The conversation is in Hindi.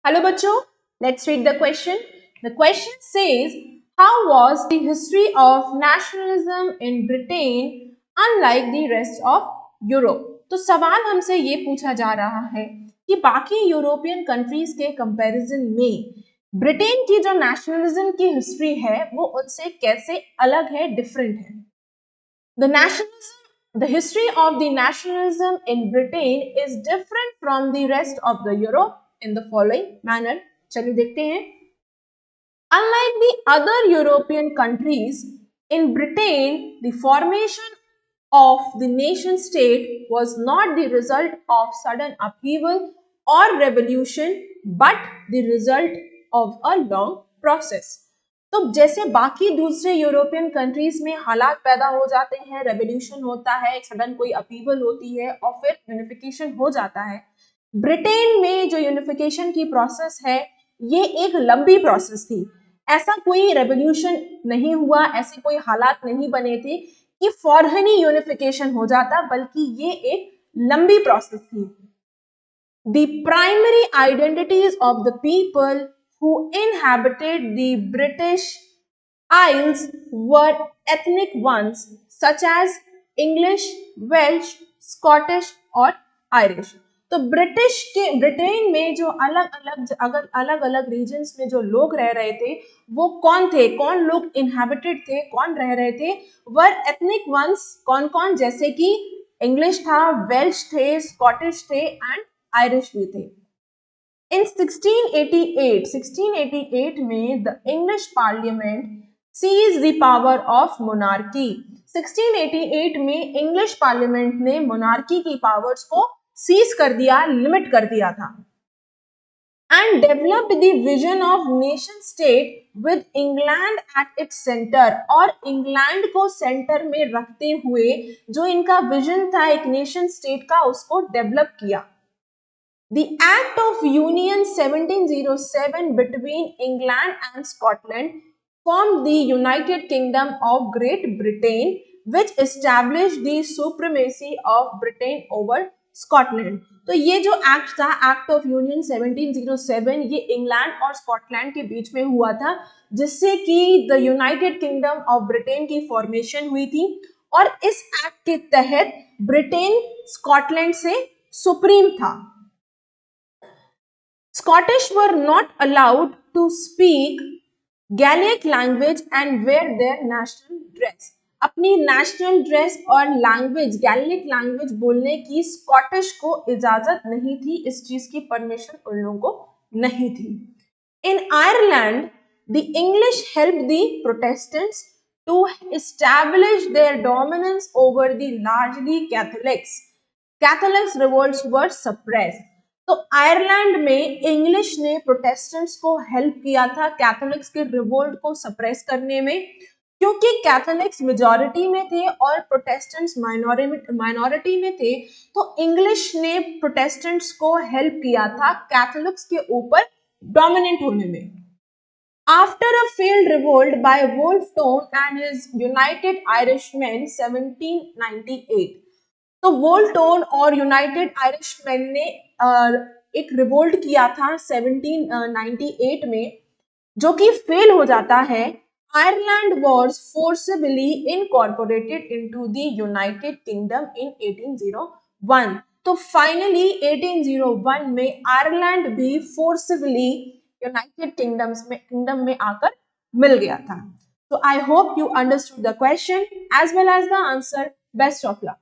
Hello बच्चों, let's read the question. The question says, how was the history of nationalism in Britain unlike the rest of Europe? तो सवाल हमसे ये पूछा जा रहा है कि बाकी यूरोपियन कंट्रीज के कंपैरिजन में ब्रिटेन की जो नेशनलिज्म की हिस्ट्री है वो उससे कैसे अलग है, डिफरेंट है. The history of the nationalism in Britain is different from the rest of the Europe in the following manner. चलिए देखते हैं. Unlike the other European countries, in Britain, the formation of the nation state was not the result of sudden upheaval or revolution, but the result of a long process. तो जैसे बाकी दूसरे यूरोपियन कंट्रीज में हालात पैदा हो जाते हैं, रेवोल्यूशन होता है, सडन कोई अपीवल होती है और फिर यूनिफिकेशन हो जाता है, ब्रिटेन में जो यूनिफिकेशन की प्रोसेस है ये एक लंबी प्रोसेस थी. ऐसा कोई रेवोल्यूशन नहीं हुआ, ऐसे कोई हालात नहीं बने थे कि फौरन ही यूनिफिकेशन हो जाता, बल्कि ये एक लंबी प्रोसेस थी. The primary identities of the people who inhabited the British Isles were ethnic ones such as English, Welsh, Scottish और Irish. तो ब्रिटेन में जो अलग अलग रीजन्स में जो लोग रह रहे थे वो कौन थे, कौन लोग इनहेबिटेड थे, कौन रह रहे थे, वर एथनिक वंस. कौन कौन, जैसे कि इंग्लिश था, वेल्श थे, स्कॉटिश थे एंड आयरिश भी थे. In 1688 में the English Parliament seized the power of monarchy. 1688 में इंग्लिश पार्लियामेंट ने मोनार्की की पावर्स को सीज कर दिया, लिमिट कर दिया था. And developed the vision of nation state with England at its center. और इंग्लैंड को सेंटर में रखते हुए जो इनका विजन था एक नेशन स्टेट का, उसको डेवलप किया. The Act of Union 1707 between England and Scotland formed the United Kingdom of Great Britain, which established the supremacy of Britain over Scotland. तो ये जो एक्ट था, एक्ट ऑफ यूनियन 1707, ये इंग्लैंड और स्कॉटलैंड के बीच में हुआ था, जिससे कि the United kingdom of Britain की फॉर्मेशन हुई थी. और इस एक्ट के तहत ब्रिटेन स्कॉटलैंड से सुप्रीम था. Scottish were not allowed to speak Gaelic language and wear their national dress. अपनी नेशनल ड्रेस और लैंग्वेज, गैलिक लैंग्वेज बोलने की स्कॉटिश को इजाजत नहीं थी, इस चीज की परमिशन उन लोगों को नहीं थी. In Ireland the English help the Protestants to establish their dominance over the largely Catholics. Catholics revolts were suppressed. तो आयरलैंड में इंग्लिश ने प्रोटेस्टेंट्स को हेल्प किया था कैथोलिक्स के रिवोल्ट को सप्रेस करने में, क्योंकि कैथोलिक्स मेजॉरिटी में थे और प्रोटेस्टेंट्स माइनॉरिटी में थे. तो इंग्लिश ने प्रोटेस्टेंट्स को हेल्प किया था कैथोलिक्स के ऊपर डोमिनेंट होने में. After a failed revolt by Wolfe Tone and his United Irishmen 1798. तो वोल्टोन और यूनाइटेड आयरिशमैन ने एक रिवोल्ट किया था 1798 में, जो कि फेल हो जाता है. Ireland was forcibly incorporated into the United Kingdom in 1801. तो फाइनली 1801 में आयरलैंड भी फोर्सिबली यूनाइटेड किंगडम में आकर मिल गया था. तो I hope you understood the question as well as the answer. Best of luck.